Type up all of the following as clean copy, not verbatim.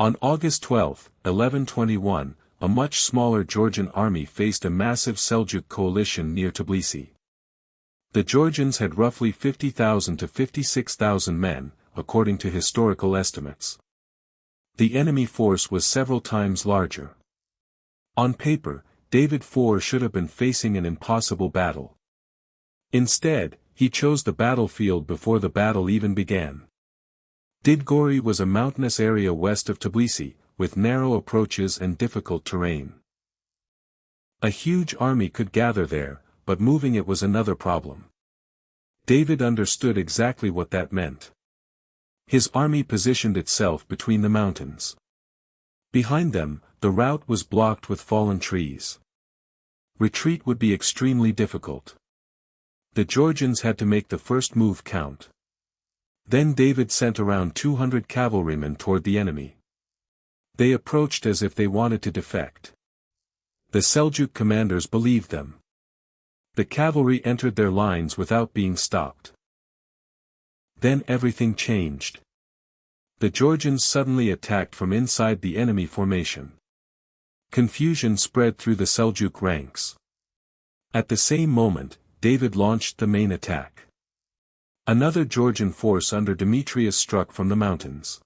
On August 12, 1121, a much smaller Georgian army faced a massive Seljuk coalition near Tbilisi. The Georgians had roughly 50,000 to 56,000 men, according to historical estimates. The enemy force was several times larger. On paper, David IV should have been facing an impossible battle. Instead, he chose the battlefield before the battle even began. Didgori was a mountainous area west of Tbilisi, with narrow approaches and difficult terrain. A huge army could gather there, but moving it was another problem. David understood exactly what that meant. His army positioned itself between the mountains. Behind them, the route was blocked with fallen trees. Retreat would be extremely difficult. The Georgians had to make the first move count. Then David sent around 200 cavalrymen toward the enemy. They approached as if they wanted to defect. The Seljuk commanders believed them. The cavalry entered their lines without being stopped. Then everything changed. The Georgians suddenly attacked from inside the enemy formation. Confusion spread through the Seljuk ranks. At the same moment, David launched the main attack. Another Georgian force under Demetrius struck from the mountains.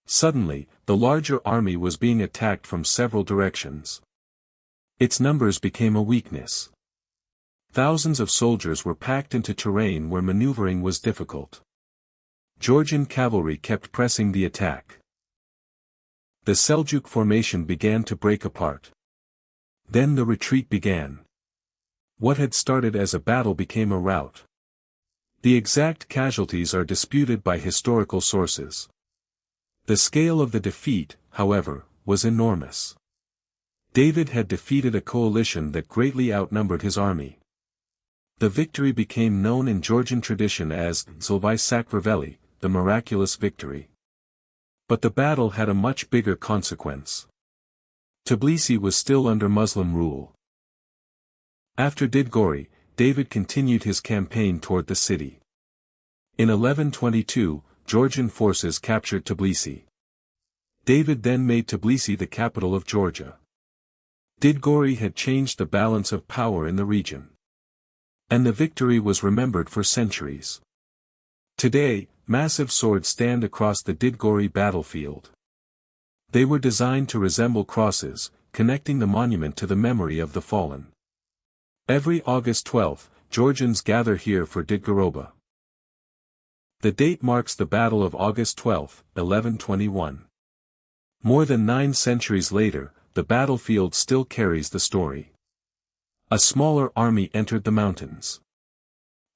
Suddenly, the larger army was being attacked from several directions. Its numbers became a weakness. Thousands of soldiers were packed into terrain where maneuvering was difficult. Georgian cavalry kept pressing the attack. The Seljuk formation began to break apart. Then the retreat began. What had started as a battle became a rout. The exact casualties are disputed by historical sources. The scale of the defeat, however, was enormous. David had defeated a coalition that greatly outnumbered his army. The victory became known in Georgian tradition as Zlvy Sakvarveli, the miraculous victory. But the battle had a much bigger consequence. Tbilisi was still under Muslim rule. After Didgori, David continued his campaign toward the city. In 1122, Georgian forces captured Tbilisi. David then made Tbilisi the capital of Georgia. Didgori had changed the balance of power in the region. And the victory was remembered for centuries. Today, massive swords stand across the Didgori battlefield. They were designed to resemble crosses, connecting the monument to the memory of the fallen. Every August 12, Georgians gather here for Didgoroba. The date marks the Battle of August 12, 1121. More than 9 centuries later, the battlefield still carries the story. A smaller army entered the mountains.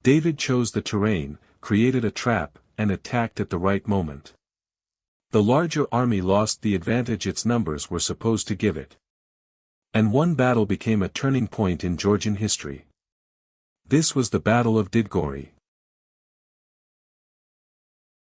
David chose the terrain, created a trap, and attacked at the right moment. The larger army lost the advantage its numbers were supposed to give it. And one battle became a turning point in Georgian history. This was the Battle of Didgori.